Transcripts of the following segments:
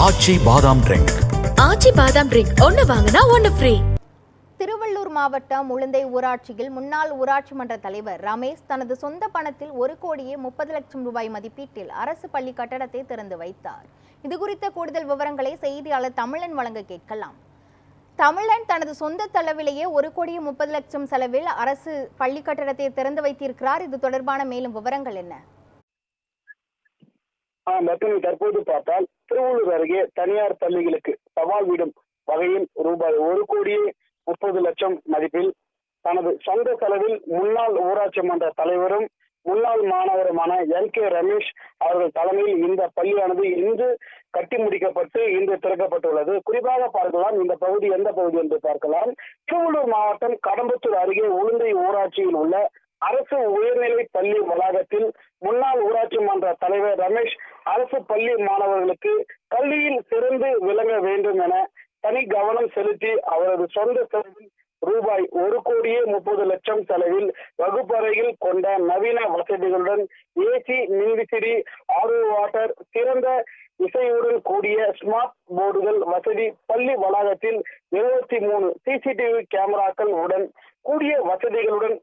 ஆச்சி பாதாம் ட்ரிங்க். ஆச்சி பாதாம் ட்ரிங்க் ஒன்னு வாங்கினா ஒன்னு ஃப்ரீ. திருவள்ளூர் மாவட்டம் உளுந்தை ஊராட்சியில் முன்னாள் ஊராட்சி மன்ற தலைவர் ரமேஷ் தனது சொந்த பணத்தில் 1,30,00,000 ரூபாய் மதிப்பீட்டில் அரசு பள்ளி கட்டடத்தை திறந்து வைத்தார். இதுகுறித்த கூடுதல் விவரங்களை செய்தியாளர் தமிழன் வழங்க கேட்கலாம். தமிழன் தனது சொந்த செலவிலேயே 1,30,00,000 செலவில் அரசு பள்ளி கட்டடத்தை திறந்து வைத்திருக்கிறார். இது தொடர்பான மேலும் விவரங்கள் என்ன? தற்போது பார்த்தால் திருவள்ளூர் அருகே தனியார் பள்ளிகளுக்கு சவால் விடும் வகையில் ரூபாய் 1,30,00,000 மதிப்பில் தனது சொந்த செலவில் முன்னாள் ஊராட்சி மன்ற தலைவரும் முன்னாள் மாணவருமான NK ரமேஷ் அவர்கள் தலைமையில் இந்த பள்ளியானது இன்று கட்டி முடிக்கப்பட்டு இன்று திறக்கப்பட்டுள்ளது. குறிப்பாக பார்க்கலாம், இந்த பகுதி எந்த பகுதி என்று பார்க்கலாம். திருவள்ளூர் மாவட்டம் கடம்பத்தூர் அருகே உளுந்தை ஊராட்சியில் உள்ள அரசு உயர்நிலை பள்ளி வளாகத்தில் முன்னாள் ஊராட்சி மன்ற தலைவர் ரமேஷ் அரசு பள்ளி மாணவர்களுக்கு கல்வியில் சிறந்து விளங்க வேண்டும் என தனி கவனம் செலுத்தி அவரது சொந்த செலவில் ரூபாய் 1,30,00,000 செலவில் வகுப்பறையில் கொண்ட நவீன வசதிகளுடன் ஏசி, மின்விசிறி, RO வாட்டர், சிறந்த இசையுடன் கூடிய ஸ்மார்ட் போர்டுகள் வசதி, பள்ளி வளாகத்தில் 23 CCTV கேமராக்கள் உடன் கூடிய வசதிகளுடன்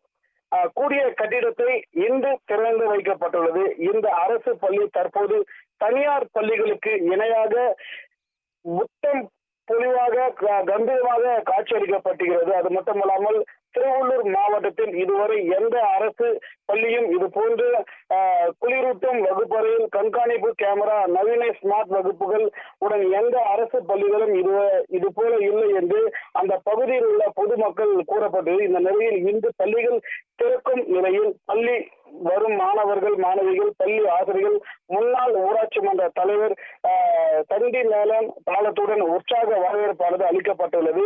கூடிய கட்டிடத்தை இன்று திறந்து வைக்கப்பட்டுள்ளது. இந்த அரசு பள்ளி தற்போது தனியார் பள்ளிகளுக்கு இணையாக புத்தம் பொலிவாக கம்பீரமாக காட்சியளிக்கப்பட்டுகிறது. அது மட்டுமல்லாமல் திருவள்ளூர் மாவட்டத்தில் இதுவரை எந்த அரசு பள்ளியும் இது போன்று குளிரூட்டும் வகுப்பறையில் கண்காணிப்பு கேமரா, நவீன ஸ்மார்ட் வகுப்புகள் உடன் எந்த அரசு பள்ளிகளும் இது போல இல்லை என்று அந்த பகுதியில் உள்ள பொதுமக்கள் கூறப்பட்டது. இந்த நிலையில் இன்று பள்ளிகள் திறக்கும் நிலையில் பள்ளி வரும் மாணவர்கள், மாணவிகள், பள்ளி ஆசிரியர்கள், முன்னாள் ஊராட்சி மன்ற தலைவர் தண்டி மேளம் தாளத்துடன் உற்சாக வரவேற்பானது அளிக்கப்பட்டுள்ளது.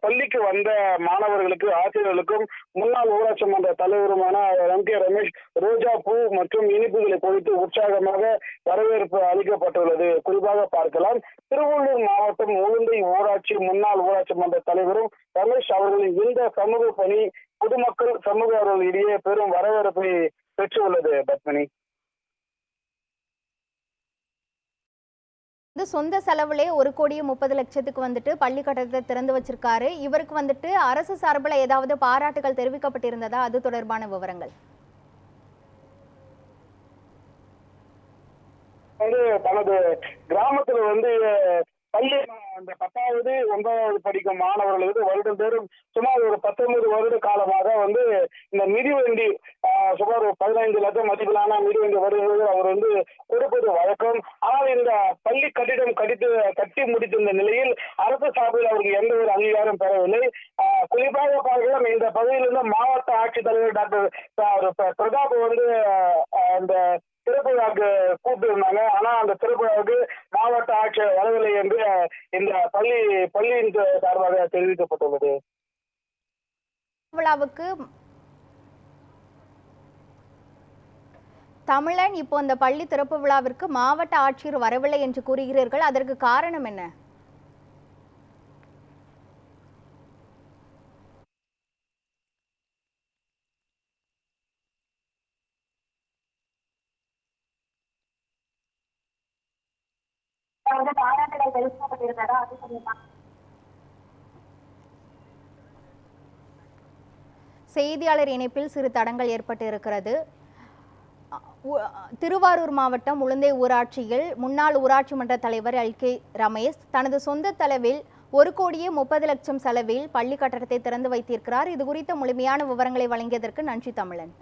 பள்ளிக்கு வந்த மாணவர்களுக்கு, ஆசிரியர்களுக்கும் முன்னாள் ஊராட்சி மன்ற தலைவருமான NK ரமேஷ் ரோஜா பூ மற்றும் இனிப்புகளை கொடுத்து உற்சாகமாக வரவேற்பு அளிக்கப்பட்டுள்ளது. குறிப்பாக பார்க்கலாம், திருவள்ளூர் மாவட்டம் உளுந்தை ஊராட்சி முன்னாள் ஊராட்சி மன்ற தலைவரும் ரமேஷ் அவர்களின் இந்த சமூக பணி பொதுமக்கள் சமூகங்களிடையே பெரும் வரவேற்பை பெற்றுள்ளது. பத்மினி, சொந்த செலவுலே 1,30,00,000 வந்துட்டு பள்ளி கட்டடத்தை திறந்து வச்சிருக்காரு. இவருக்கு வந்துட்டு அரசு சார்பில் ஏதாவது பாராட்டுகள் தெரிவிக்கப்பட்டிருந்ததா? அது தொடர்பான விவரங்கள். தனது கிராமத்துல பள்ளி அந்த 10வது 9வது படிக்கும் மாணவர்களுக்கு வருடந்தோறும் சுமார் ஒரு 19 வருட காலமாக இந்த மிதிவண்டி சுமார் 15 லட்சம் மதிப்பிலான மிதிவண்டி வருகிறது அவர் கொடுப்பது வழக்கம். ஆனால் இந்த பள்ளி கட்டிடம் கட்டி முடித்திருந்த நிலையில் அரசு சார்பில் அவருக்கு எந்த ஒரு அங்கீகாரம் பெறவில்லை. குறிப்பாக பார்க்கலாம், இந்த பகுதியிலிருந்து மாவட்ட ஆட்சித்தலைவர் டாக்டர் பிரதாப் அந்த திறப்பு விழாவுக்கு கூப்பிட்டு இருந்தாங்க. ஆனா அந்த திறப்பு விழாவுக்கு மாவட்ட ஆட்சியர் வரவில்லை என்று இந்த பள்ளியின் சார்பாக தெரிவிக்கப்பட்டுள்ளது. விழாவுக்கு தமிழன் இப்போ இந்த பள்ளி திறப்பு விழாவிற்கு மாவட்ட ஆட்சியர் வரவில்லை என்று கூறுகிறீர்கள். அதற்கு காரணம் என்ன? செய்தியாளர் இணைப்பில் சிறு தடங்கள் ஏற்பட்டு இருக்கிறது. திருவாரூர் மாவட்டம் உளுந்தை ஊராட்சியில் முன்னாள் ஊராட்சி மன்ற தலைவர் LK ரமேஷ் தனது சொந்த செலவில் 1,30,00,000 செலவில் பள்ளி கட்டடத்தை திறந்து வைத்திருக்கிறார். இது குறித்த முழுமையான விவரங்களை வழங்கியதற்கு நன்றி தமிழன்.